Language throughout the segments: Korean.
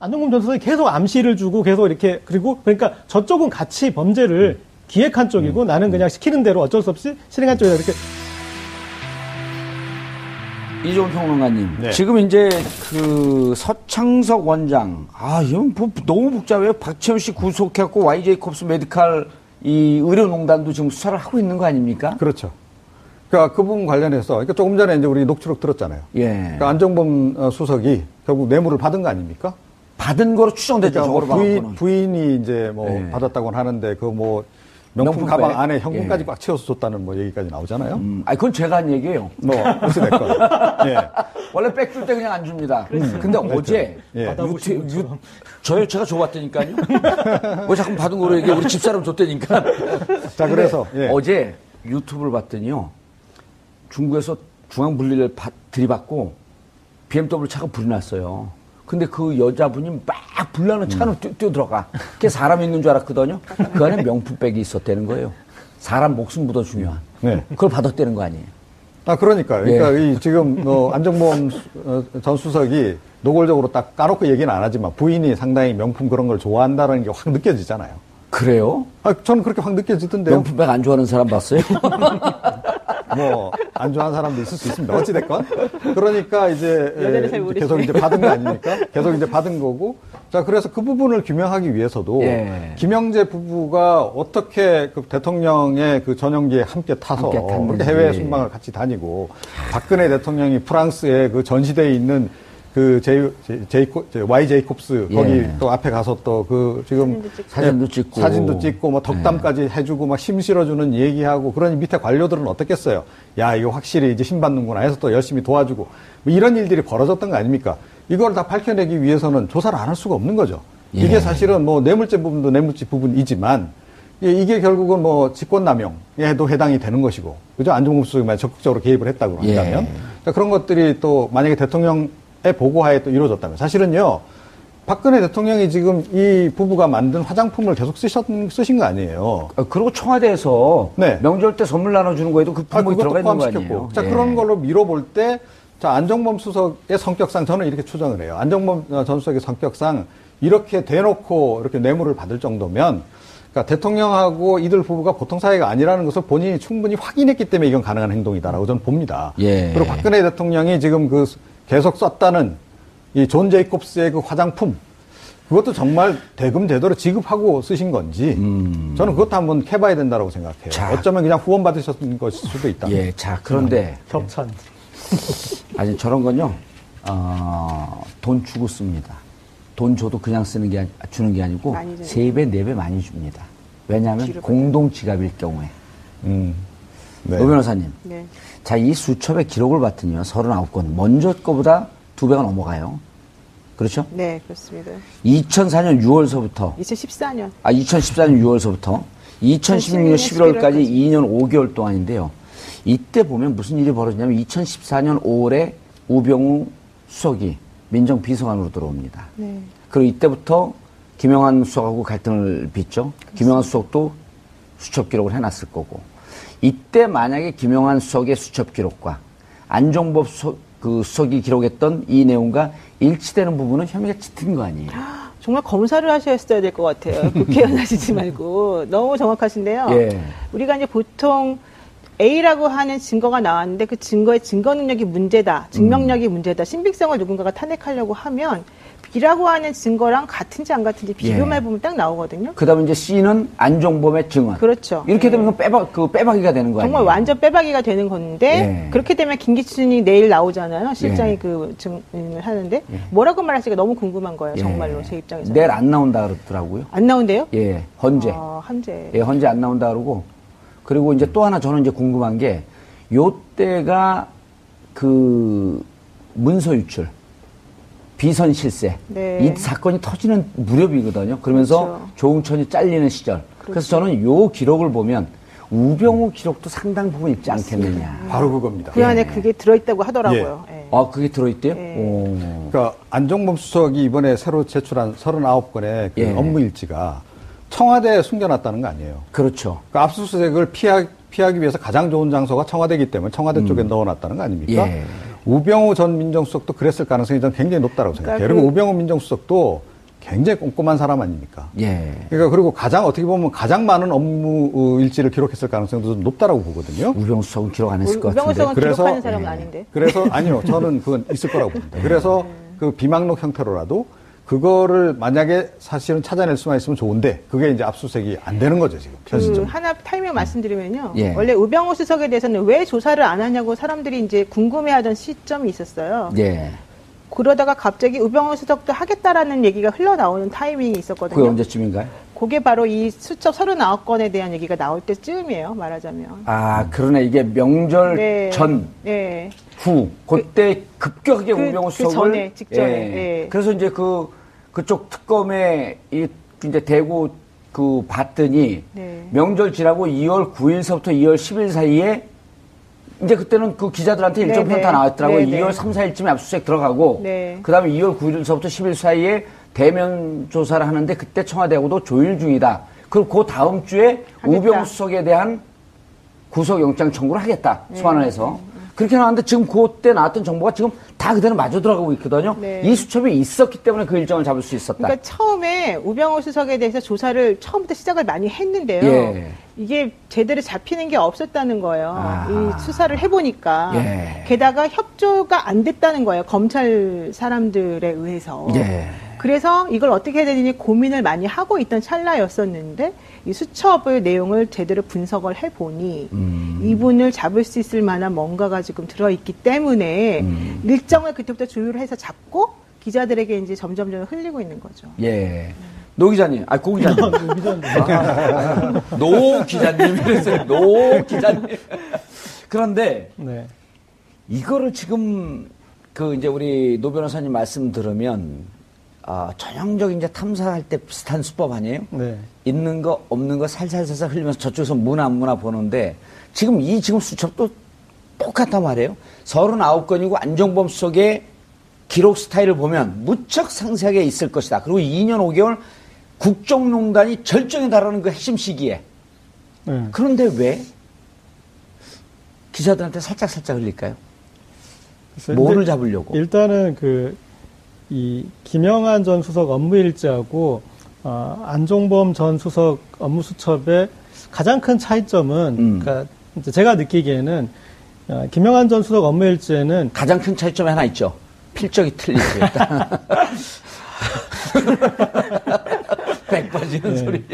안정범 전 수석이 계속 암시를 주고 계속 이렇게 그리고 그러니까 저쪽은 같이 범죄를 기획한 쪽이고 나는 그냥 시키는 대로 어쩔 수 없이 실행한 쪽이다 이렇게. 이종훈 평론가님, 네. 지금 이제 그 서창석 원장, 이건 뭐 너무 복잡해요. 박채원 씨 구속해갖고 YJ콥스 메디칼 이 의료농단도 지금 수사를 하고 있는 거 아닙니까? 그렇죠. 그러니까 그 부분 관련해서, 그러니까 조금 전에 이제 우리 녹취록 들었잖아요. 예. 그러니까 안정범 수석이 결국 뇌물을 받은 거 아닙니까? 받은 거로 추정되죠. 그러니까 저거로 뭐 봐갖고는. 부인이 이제 뭐 네. 받았다고는 하는데 그 뭐 명품 명품백. 가방 안에 현금까지 예. 꽉 채워서 줬다는 뭐 얘기까지 나오잖아요. 그건 제가 한 얘기예요. 뭐 어찌됐건. 예. 원래 백 줄 때 그냥 안 줍니다. 근데 어제 예. 제가 줘봤다니까요. 뭐 자꾸 받은 거로 얘기해. 우리 집사람 줬다니까. 자, 그래서 예. 어제 유튜브를 봤더니요. 중국에서 중앙 분리를 들이받고 BMW 차가 불이 났어요. 근데 그 여자분이 막 불나는 차로 뛰어들어가. 그게 사람 있는 줄 알았거든요. 그 안에 명품백이 있었다는 거예요. 사람 목숨보다 중요한. 네. 그걸 받았다는 거 아니에요. 그러니까 이 지금 안정범 전 수석이 노골적으로 딱 까놓고 얘기는 안 하지만 부인이 상당히 명품 그런 걸 좋아한다는 게 확 느껴지잖아요. 그래요? 저는 그렇게 확 느껴지던데요. 명품백 안 좋아하는 사람 봤어요? 뭐 안 좋아하는 사람도 있을 수 있습니다. 어찌됐건. 그러니까 이제 계속 이제 받은 거 아닙니까? 계속 이제 받은 거고. 자, 그래서 그 부분을 규명하기 위해서도 예. 김영재 부부가 어떻게 그 대통령의 그 전용기에 함께 타서 그렇게 해외 순방을 같이 다니고 박근혜 대통령이 프랑스에 그 전시대에 있는 그 YJ콥스 거기 예. 또 앞에 가서 또 그 지금 사진도 찍고 뭐 덕담까지 해주고 막 힘 실어주는 얘기하고 그러니 밑에 관료들은 어떻겠어요? 야, 이거 확실히 이제 힘 받는구나 해서 또 열심히 도와주고 뭐 이런 일들이 벌어졌던 거 아닙니까? 이걸 다 밝혀내기 위해서는 조사를 안 할 수가 없는 거죠. 예. 이게 사실은 뭐 뇌물죄 부분도 뇌물죄 부분이지만 이게 결국은 뭐 직권남용에도 해당이 되는 것이고, 그죠? 안정범 수석이 만약 적극적으로 개입을 했다고 한다면. 자, 그런 것들이 또 만약에 대통령의 보고하에 또 이루어졌다면. 사실은요, 박근혜 대통령이 지금 이 부부가 만든 화장품을 계속 쓰신 거 아니에요. 그리고 청와대에서 네. 명절 때 선물 나눠주는 거에도 그 품목이 들어가 있는 거 아니에요? 자, 그런 걸로 밀어볼 때, 자, 안정범 수석의 성격상 저는 이렇게 추정을 해요. 안정범 전 수석의 성격상 이렇게 대놓고 이렇게 뇌물을 받을 정도면, 그러니까 대통령하고 이들 부부가 보통 사이가 아니라는 것을 본인이 충분히 확인했기 때문에 이건 가능한 행동이다라고 저는 봅니다. 예. 그리고 박근혜 대통령이 지금 그 계속 썼다는 이 존 제이콥스의 그 화장품, 그것도 정말 대금대도로 지급하고 쓰신 건지, 저는 그것도 한번 해봐야 된다고 생각해요. 자. 어쩌면 그냥 후원 받으셨던 것일 수도 있다. 예, 자, 그런데. 협찬. 아니, 저런 건요, 돈 주고 씁니다. 돈 줘도 그냥 주는 게 아니고, 3배, 4배 많이 줍니다. 왜냐하면 공동 지갑일 경우에. 네. 노 변호사님. 네. 자, 이 수첩의 기록을 봤더니요, 39건. 먼저 거보다 2배가 넘어가요. 그렇죠? 네, 그렇습니다. 2004년 6월서부터. 2014년. 2014년 6월서부터 2016년 11월까지 2년 5개월 동안인데요. 이때 보면 무슨 일이 벌어지냐면 2014년 5월에 우병우 수석이 민정비서관으로 들어옵니다. 네. 그리고 이때부터 김영한 수석하고 갈등을 빚죠. 김영한 수석도 수첩 기록을 해놨을 거고. 이때 만약에 김영한 수석의 수첩 기록과 안종범 수석이 기록했던 이 내용과 일치되는 부분은 혐의가 짙은 거 아니에요? 정말 검사를 하셨어야 될 것 같아요. 국회의원 하시지 말고. 너무 정확하신데요. 예. 우리가 이제 보통 A라고 하는 증거가 나왔는데 그 증거의 증거 능력이 문제다, 증명력이 문제다, 신빙성을 누군가가 탄핵하려고 하면 B라고 하는 증거랑 같은지 안 같은지 비교만 해보면 딱 나오거든요. 그 다음에 이제 C는 안종범의 증언. 그렇죠. 이렇게 네. 되면 빼박이가 되는 거 아니에요? 정말 완전 빼박이가 되는 건데, 예. 그렇게 되면 김기춘이 내일 나오잖아요. 실장이 그 증언을 하는데, 뭐라고 말할지가 너무 궁금한 거예요. 정말로 제 입장에서. 내일 안 나온다 그러더라고요. 안 나온대요? 예, 헌재. 헌재. 예, 헌재 안 나온다 그러고. 그리고 이제 또 하나 저는 이제 궁금한 게, 요때가 그 문서 유출, 비선 실세. 네. 이 사건이 터지는 무렵이거든요. 그러면서 그렇죠. 조응천이 잘리는 시절. 그래서 그렇죠. 저는 요 기록을 보면 우병우 기록도 상당 부분 있지 않겠느냐. 바로 그겁니다. 그 안에 그게 들어있다고 하더라고요. 예. 아, 그게 들어있대요? 네. 오. 그러니까 안정범 수석이 이번에 새로 제출한 39건의 그 예. 업무 일지가 청와대에 숨겨놨다는 거 아니에요. 그렇죠. 그러니까 압수수색을 피하기 위해서 가장 좋은 장소가 청와대이기 때문에 청와대 쪽에 넣어놨다는 거 아닙니까? 예. 우병우 전 민정수석도 그랬을 가능성이 저는 굉장히 높다고 생각해요. 그러니까 그리고 우병우 민정수석도 굉장히 꼼꼼한 사람 아닙니까? 예. 그러니까 그리고 어떻게 보면 가장 많은 업무 일지를 기록했을 가능성도 좀 높다라고 보거든요. 우병우 수석은 기록 안 했을 것 우병우 같은데. 수석은 기록하는 사람은 아닌데. 그래서 아니요, 저는 그건 있을 거라고 봅니다. 그래서 그 비망록 형태로라도 그거를 만약에 사실은 찾아낼 수만 있으면 좋은데 그게 이제 압수수색이 안 되는 거죠 지금 현실적으로. 하나 타이밍 말씀드리면요. 예. 원래 우병우 수석에 대해서는 왜 조사를 안 하냐고 사람들이 이제 궁금해하던 시점이 있었어요. 예. 그러다가 갑자기 우병우 수석도 하겠다라는 얘기가 흘러나오는 타이밍이 있었거든요. 그게 언제쯤인가요? 그게 바로 이 수첩 39건에 대한 얘기가 나올 때쯤이에요. 말하자면. 아, 그러네. 이게 명절 네. 전, 네. 후, 그때 급격하게 우병우 수석을. 전에, 직전에. 예. 예. 그래서 이제 그쪽 특검에 이제 대고 봤더니 네. 명절 지나고 2월 9일서부터 2월 10일 사이에 이제 그때는 그 기자들한테 일정 네네. 편타 나왔더라고요. 네네. 2월 3, 4일쯤에 압수수색 들어가고 네. 그다음에 2월 9일서부터 10일 사이에 대면 조사를 하는데 그때 청와대하고도 조율 중이다. 그리고 그 다음 주에 하겠다. 우병우 수석에 대한 구속영장 청구를 하겠다. 소환을 해서. 그렇게 나왔는데 지금 그때 나왔던 정보가 지금 다 그대로 마저 들어가고 있거든요. 네. 이 수첩이 있었기 때문에 그 일정을 잡을 수 있었다. 그러니까 처음에 우병우 수석에 대해서 조사를 처음부터 시작을 많이 했는데요. 예. 이게 제대로 잡히는 게 없었다는 거예요. 아. 이 수사를 해보니까. 예. 게다가 협조가 안 됐다는 거예요. 검찰 사람들에 의해서. 예. 그래서 이걸 어떻게 해야 되느니 고민을 많이 하고 있던 찰나였었는데 이 수첩의 내용을 제대로 분석을 해보니 이분을 잡을 수 있을 만한 뭔가가 지금 들어있기 때문에 일정을 그때부터 조율을 해서 잡고 기자들에게 이제 점점 흘리고 있는 거죠. 예. 노 기자님, 고 기자님. 노 기자님, 이랬어요. 노 기자님. 그런데, 네. 이거를 지금, 이제 우리 노 변호사님 말씀 들으면, 전형적인 이제 탐사할 때 비슷한 수법 아니에요? 네. 있는 거, 없는 거 살살살살 흘리면서 저쪽에서 문화 보는데, 지금 수첩도 똑같단 말이에요. 39건이고 안종범 수석의 기록 스타일을 보면 무척 상세하게 있을 것이다. 그리고 2년 5개월 국정농단이 절정에 달하는 그 핵심 시기에. 네. 그런데 왜 기자들한테 살짝 흘릴까요? 뭐를 잡으려고? 일단은 이 김영한 전 수석 업무일지하고 안종범 전 수석 업무수첩의 가장 큰 차이점은 그러니까 이제 제가 느끼기에는 김영한 전 수석 업무일지에는 가장 큰 차이점이 하나 있죠. 필적이 틀리지. 백 빠지는 소리.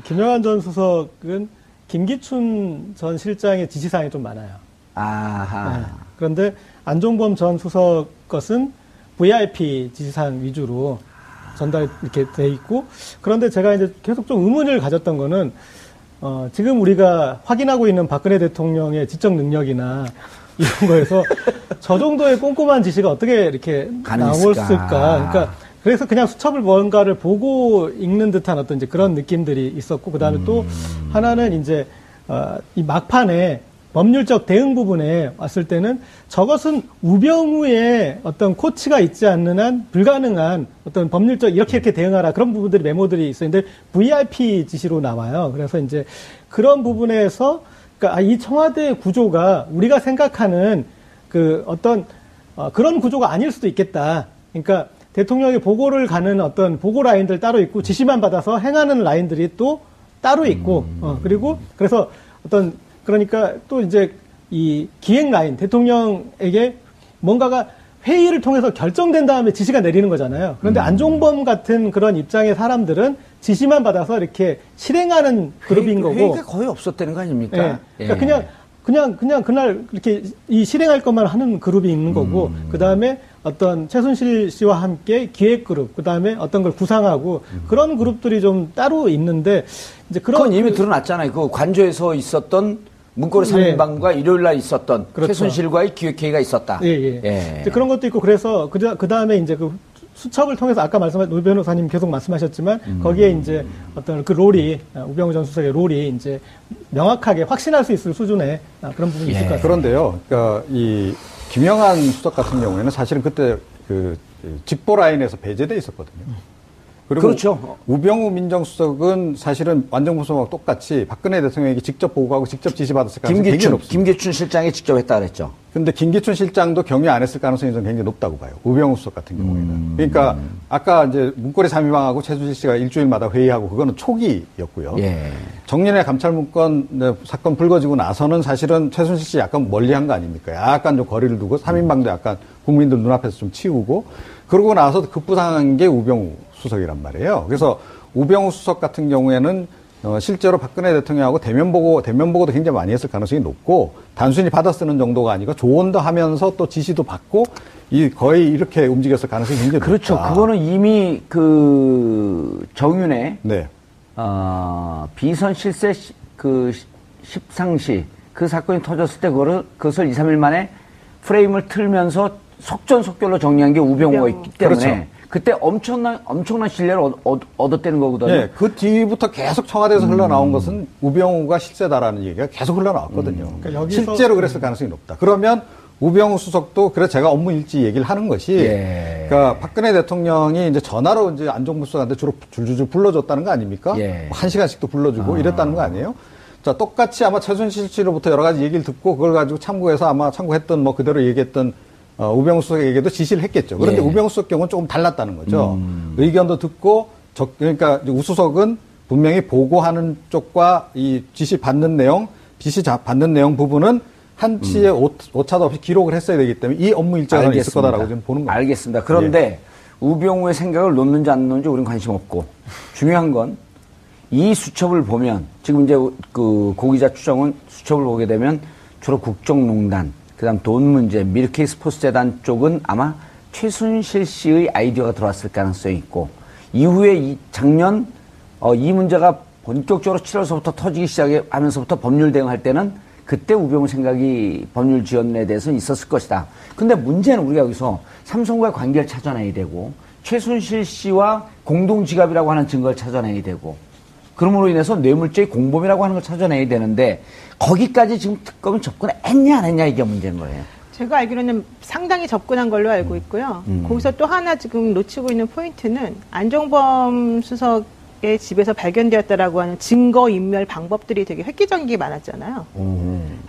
김영한 전 수석은 김기춘 전 실장의 지시사항이 좀 많아요. 아하. 네. 그런데 안종범 전 수석 것은 VIP 지시사항 위주로 전달 이렇게 돼 있고, 그런데 제가 이제 계속 좀 의문을 가졌던 거는 지금 우리가 확인하고 있는 박근혜 대통령의 지적 능력이나 이런 거에서 저 정도의 꼼꼼한 지시가 어떻게 이렇게 나올까? 그러니까 그래서 그냥 수첩을 뭔가를 보고 읽는 듯한 어떤 이제 그런 느낌들이 있었고, 그 다음에 또 하나는 이제 이 막판에 법률적 대응 부분에 왔을 때는 저것은 우병우의 어떤 코치가 있지 않는 한 불가능한 어떤 법률적 이렇게 대응하라 그런 부분들이 메모들이 있었는데 VIP 지시로 나와요. 그래서 이제 그런 부분에서 그러니까 이 청와대 구조가 우리가 생각하는 그런 구조가 아닐 수도 있겠다. 그러니까 대통령이 보고를 가는 어떤 보고 라인들 따로 있고 지시만 받아서 행하는 라인들이 또 따로 있고 그리고 그래서 그러니까 또 이제 이 기획 라인, 대통령에게 뭔가가 회의를 통해서 결정된 다음에 지시가 내리는 거잖아요. 그런데 안종범 같은 그런 입장의 사람들은 지시만 받아서 이렇게 실행하는 그룹인 거고. 회의가 거의 없었다는 거 아닙니까? 네. 그러니까 그냥 그날 이렇게 이 실행할 것만 하는 그룹이 있는 거고, 그 다음에 어떤 최순실 씨와 함께 기획 그룹, 그 다음에 어떤 걸 구상하고 그런 그룹들이 좀 따로 있는데 이제 그건 이미 드러났잖아요. 그 관저에서 있었던 문고리 3인방과 일요일 날 있었던 그렇죠. 최순실과의 기획회의가 있었다. 예. 이제 그런 것도 있고 그래서 그 다음에 이제 그 수첩을 통해서 아까 말씀하신 노 변호사님 계속 말씀하셨지만 거기에 이제 어떤 그 롤이 우병우 전 수석의 롤이 이제 명확하게 확신할 수 있을 수준의 그런 부분이 있을 것 같습니다. 그런데요, 그러니까 이 김영한 수석 같은 경우에는 사실은 그때 그 직보 라인에서 배제돼 있었거든요. 그리고 그렇죠. 우병우 민정수석은 사실은 완전구속하고 똑같이 박근혜 대통령에게 직접 보고하고 직접 지시받았을 가능성이 되게 높습니다. 김기춘 실장이 직접 했다 그랬죠. 근데 김기춘 실장도 경위 안 했을 가능성이 저는 굉장히 높다고 봐요. 우병우 수석 같은 경우에는. 그러니까 아까 이제 문고리 삼위방하고 최순실 씨가 일주일마다 회의하고 그거는 초기였고요. 예. 정년의 감찰문건 사건 불거지고 나서는 사실은 최순실 씨 약간 멀리한 거 아닙니까? 약간 좀 거리를 두고 3인방도 약간 국민들 눈앞에서 좀 치우고 그러고 나서 급부상한 게 우병우 수석이란 말이에요. 그래서 우병우 수석 같은 경우에는 실제로 박근혜 대통령하고 대면 보고도 굉장히 많이 했을 가능성이 높고 단순히 받아쓰는 정도가 아니고 조언도 하면서 또 지시도 받고 거의 이렇게 움직였을 가능성이 굉장히 그렇죠. 높다. 그거는 이미 그 정윤의 네. 비선 실세 십상시 그 사건이 터졌을 때 그것을 2, 3일 만에 프레임을 틀면서 속전속결로 정리한 게 우병우가 있기 때문에 그렇죠. 그때 엄청난 신뢰를 얻었다는 거거든요. 네, 그 뒤부터 계속 청와대에서 흘러나온 것은 우병우가 실세다라는 얘기가 계속 흘러나왔거든요. 그러니까 여기서 실제로 그랬을 가능성이 높다. 그러면 우병우 수석도 그래 제가 업무 일지 얘기를 하는 것이 예. 그러니까 박근혜 대통령이 이제 전화로 이제 안종무 수석한테 주로 줄줄줄 불러줬다는 거 아닙니까? 예. 뭐 1시간씩도 불러주고 이랬다는 거 아니에요? 자, 똑같이 아마 최순실 씨로부터 여러 가지 얘기를 듣고 그걸 가지고 참고해서 아마 참고했던 뭐 그대로 얘기했던 우병우 수석에게도 지시를 했겠죠. 그런데 예. 우병우 수석 경우는 조금 달랐다는 거죠. 의견도 듣고 그러니까 우수석은 분명히 보고하는 쪽과 이 지시 받는 내용 부분은 한치의 오차도 없이 기록을 했어야 되기 때문에 이 업무 일정은 있을 거다라고 저는 보는 거예요. 알겠습니다. 그런데 우병우의 생각을 놓는지 안 놓는지 우리는 관심 없고 중요한 건 이 수첩을 보면 지금 이제 그 고기자 추정은 수첩을 보게 되면 주로 국정농단 그다음 돈 문제, 밀케이 스포츠재단 쪽은 아마 최순실 씨의 아이디어가 들어왔을 가능성이 있고 이후에 작년 이 문제가 본격적으로 7월서부터 터지기 시작하면서부터 법률 대응할 때는 그때 우병우 생각이 법률 지원에 대해서는 있었을 것이다. 근데 문제는 우리가 여기서 삼성과의 관계를 찾아내야 되고 최순실 씨와 공동지갑이라고 하는 증거를 찾아내야 되고 그러므로 인해서 뇌물죄의 공범이라고 하는 걸 찾아내야 되는데 거기까지 지금 특검이 접근했냐 안 했냐 이게 문제인 거예요. 제가 알기로는 상당히 접근한 걸로 알고 있고요. 거기서 또 하나 지금 놓치고 있는 포인트는 안종범 수석의 집에서 발견되었다라고 하는 증거인멸 방법들이 되게 획기적인 게 많았잖아요.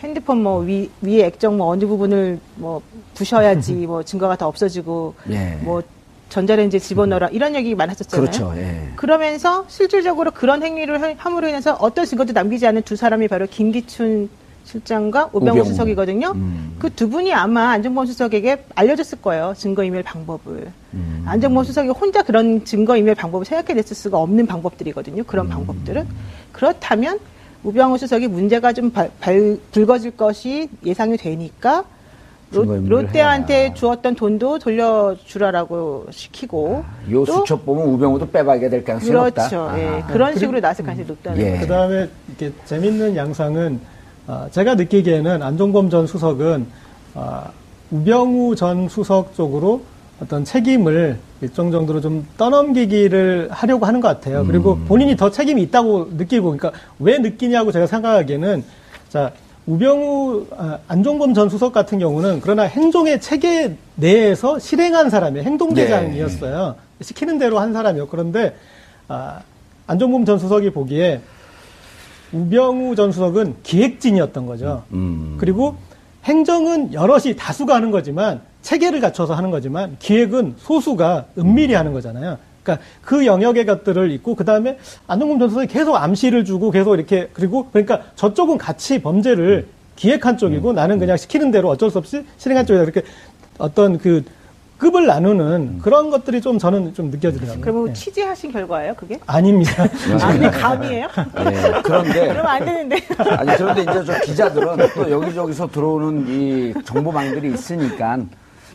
핸드폰 뭐 위에 액정 뭐 어느 부분을 뭐 부셔야지 뭐 증거가 더 없어지고 예. 뭐 전자레인지에 집어넣어라 이런 얘기 많았었잖아요. 그렇죠. 예. 그러면서 실질적으로 그런 행위를 함으로 인해서 어떤 증거도 남기지 않은 두 사람이 바로 김기춘 실장과 우병우 수석이거든요. 그 두 분이 아마 안종범 수석에게 알려줬을 거예요. 증거인멸 방법을. 안종범 수석이 혼자 그런 증거인멸 방법을 생각해냈을 수가 없는 방법들이거든요. 그런 방법들은. 그렇다면 우병우 수석이 문제가 좀 불거질 것이 예상이 되니까 롯데한테 주었던 돈도 돌려주라라고 시키고 요 수첩 보면 우병우도 빼박게 될 가능성이 높다. 그렇죠. 예, 그런 식으로 나설 가능성이 높다는 예. 거예요. 그다음에 이렇게 재밌는 양상은 제가 느끼기에는 안종범 전 수석은 우병우 전 수석 쪽으로 어떤 책임을 일정 정도로 좀 떠넘기기를 하려고 하는 것 같아요. 그리고 본인이 더 책임이 있다고 느끼고, 그러니까 왜 느끼냐고 제가 생각하기에는 자. 안종범 전 수석 같은 경우는 그러나 행정의 체계 내에서 실행한 사람이에요. 행동대장이었어요. 시키는 대로 한 사람이요. 그런데 안종범 전 수석이 보기에 우병우 전 수석은 기획진이었던 거죠. 그리고 행정은 여럿이 다수가 하는 거지만 체계를 갖춰서 하는 거지만 기획은 소수가 은밀히 하는 거잖아요. 그러니까 그 영역의 것들을 있고 그다음에 안종범 전 수석이 계속 암시를 주고 계속 이렇게 그러니까 저쪽은 같이 범죄를 기획한 쪽이고 나는 그냥 시키는 대로 어쩔 수 없이 실행한 쪽이다. 이렇게 어떤 그 급을 나누는 그런 것들이 좀 저는 좀 느껴지더라고요. 그럼 예. 취재하신 결과예요, 그게? 아닙니다. 근데 감이에요? 예, 그런데 그러면 안 되는데. 아니 그런데 이제 저 기자들은 또 여기저기서 들어오는 이 정보망들이 있으니까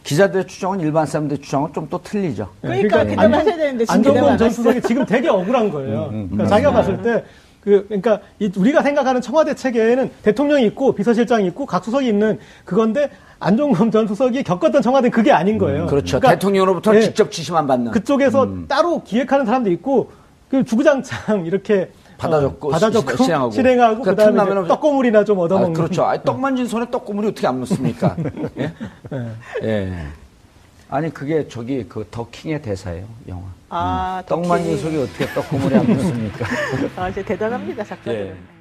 기자들의 추정은 일반 사람들의 추정은 좀 또 틀리죠. 그러니까 대답하셔야 되는데 지금 대답 안종범 안 전 하시죠. 수석이 지금 되게 억울한 거예요. 그러니까 자기가 봤을 때 그러니까 우리가 생각하는 청와대 체계에는 대통령이 있고 비서실장이 있고 각 수석이 있는 그건데 안종범 전 수석이 겪었던 청와대는 그게 아닌 거예요. 그렇죠. 그러니까 대통령으로부터 예, 직접 지시만 받는. 그쪽에서 따로 기획하는 사람도 있고 그 주구장창 이렇게 받아적고 실행하고 그러니까 그다음에 틈나면은 이제 떡고물이나 좀 얻어먹는. 그렇죠. 아니, 떡 만진 손에 떡고물이 어떻게 안 묻습니까? 예? 예. 아니 그게 그 더킹의 대사예요, 영화. 떡 만진 손이 어떻게 떡고물이 안 묻습니까? 진짜 대단합니다, 작가들. 예.